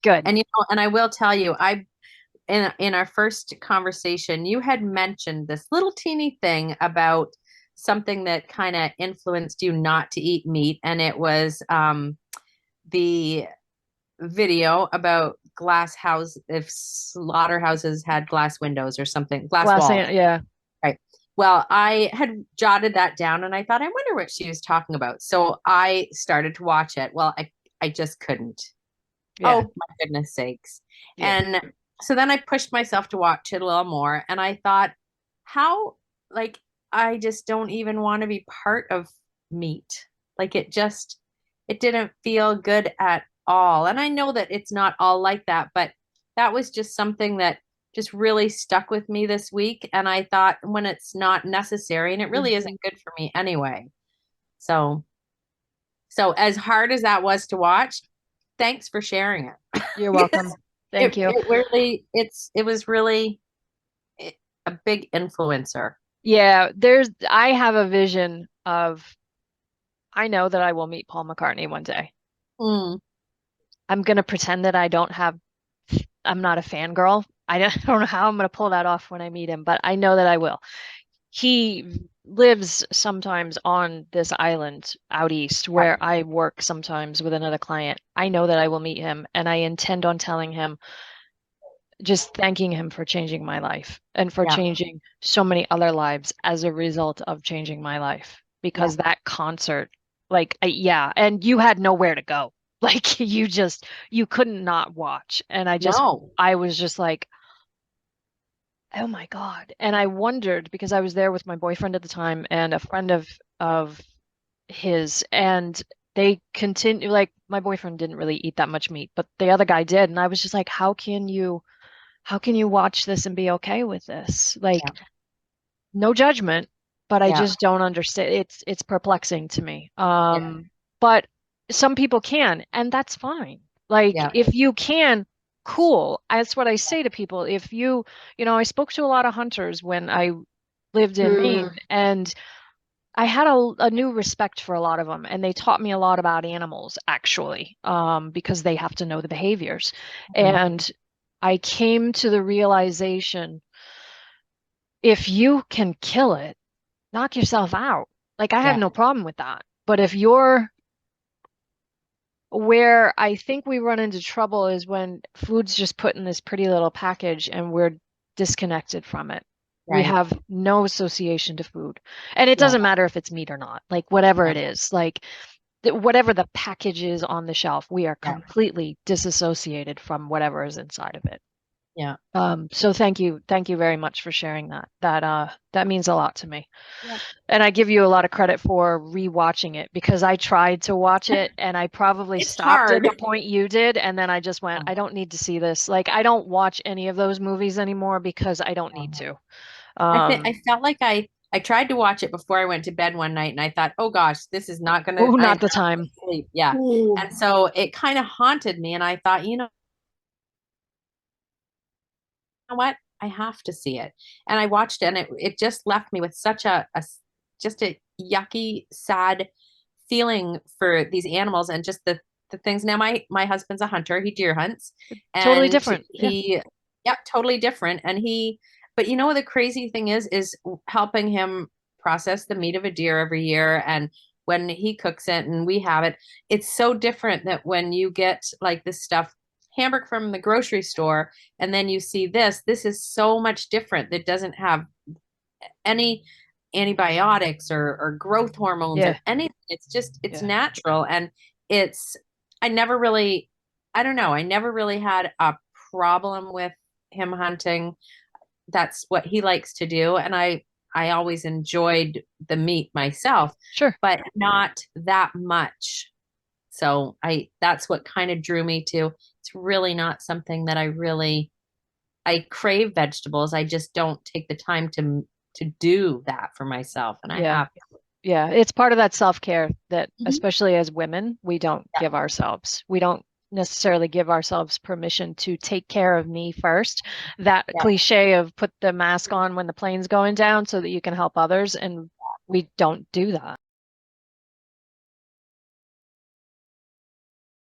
Good. And and I will tell you, I in our first conversation, you had mentioned this little teeny thing about something that kind of influenced you not to eat meat, and it was the video about glass house if slaughterhouses had glass windows or something, glass walls. Yeah. Right. Well, I had jotted that down and I thought, I wonder what she was talking about. So I started to watch it. Well, I just couldn't. Yeah. Oh, my goodness sakes. Yeah. And so then I pushed myself to watch it a little more. And I thought, how, like, I just don't even want to be part of meat. Like, it didn't feel good at all. And I know that it's not all like that, but that was just something that just really stuck with me this week. And I thought, when it's not necessary, and it really Mhm. isn't good for me anyway. So, so as hard as that was to watch, thanks for sharing it. You're Because welcome. Thank you. it was really a big influencer. Yeah, I have a vision of, I know that I will meet Paul McCartney one day. Mm, I'm gonna pretend that I'm not a fangirl. I don't know how I'm gonna pull that off when I meet him, but I know that I will. He lives sometimes on this island out east yeah, where I work sometimes with another client. I know that I will meet him, and I intend on telling him, just thanking him for changing my life and for yeah, changing so many other lives as a result of changing my life. yeah. Because that concert, like, yeah, and you had nowhere to go. Like, you couldn't not watch. And No. I was just like, oh my God. And I wondered because I was there with my boyfriend at the time and a friend of his, and they continue, like, my boyfriend didn't really eat that much meat, but the other guy did. And I was just like, how can you watch this and be okay with this? Yeah, Like, no judgment, but I yeah, just don't understand. It's perplexing to me. yeah, But some people can, and that's fine. Like, yeah. if you can, cool. That's what I say to people. If I spoke to a lot of hunters when I lived in Maine, Mm, and I had a new respect for a lot of them, and they taught me a lot about animals, actually, because they have to know the behaviors. mm, And I came to the realization, if you can kill it, knock yourself out. Like, I have yeah, no problem with that. But if you're where I think we run into trouble is when food's just put in this pretty little package and we're disconnected from it. We right. have no association to food. And it Yeah, doesn't matter if it's meat or not, like, whatever yeah, it is, like, whatever the package is on the shelf, we are yeah, completely disassociated from whatever is inside of it. yeah. So thank you very much for sharing that. That means a lot to me. Yeah. And I give you a lot of credit for rewatching it because I tried to watch it and I probably It's stopped at hard. the point you did, and then I just went, I don't need to see this. Like, I don't watch any of those movies anymore because I don't need to. I Um, felt like I tried to watch it before I went to bed one night and I thought, oh gosh, this is not gonna oh, I'm not the not time. gonna sleep. Yeah. And so it kind of haunted me and I thought, what? I have to see it. And I watched it and it just left me with such just a yucky, sad feeling for these animals and just the things. Now my husband's a hunter, he deer hunts Totally and different. Yeah. he yep, totally different. And but the crazy thing is helping him process the meat of a deer every year and when he cooks it and we have it, it's so different that when you get like this stuff hamburger from the grocery store and then you see this is so much different that doesn't have any antibiotics or growth hormones or Yeah. anything. It's Yeah. natural and it's I never really I don't know, I never really had a problem with him hunting. That's what he likes to do and I always enjoyed the meat myself, Sure. but not that much. So I that's what kind of drew me to. It's really not something that I crave vegetables. I just don't take the time to do that for myself, and I Yeah. have. Yeah. It's part of that self-care that, Mhm. especially as women, we don't Yeah, give ourselves. We don't necessarily give ourselves permission to take care of me first. That yeah. cliche of put the mask on when the plane's going down so that you can help others, and we don't do that.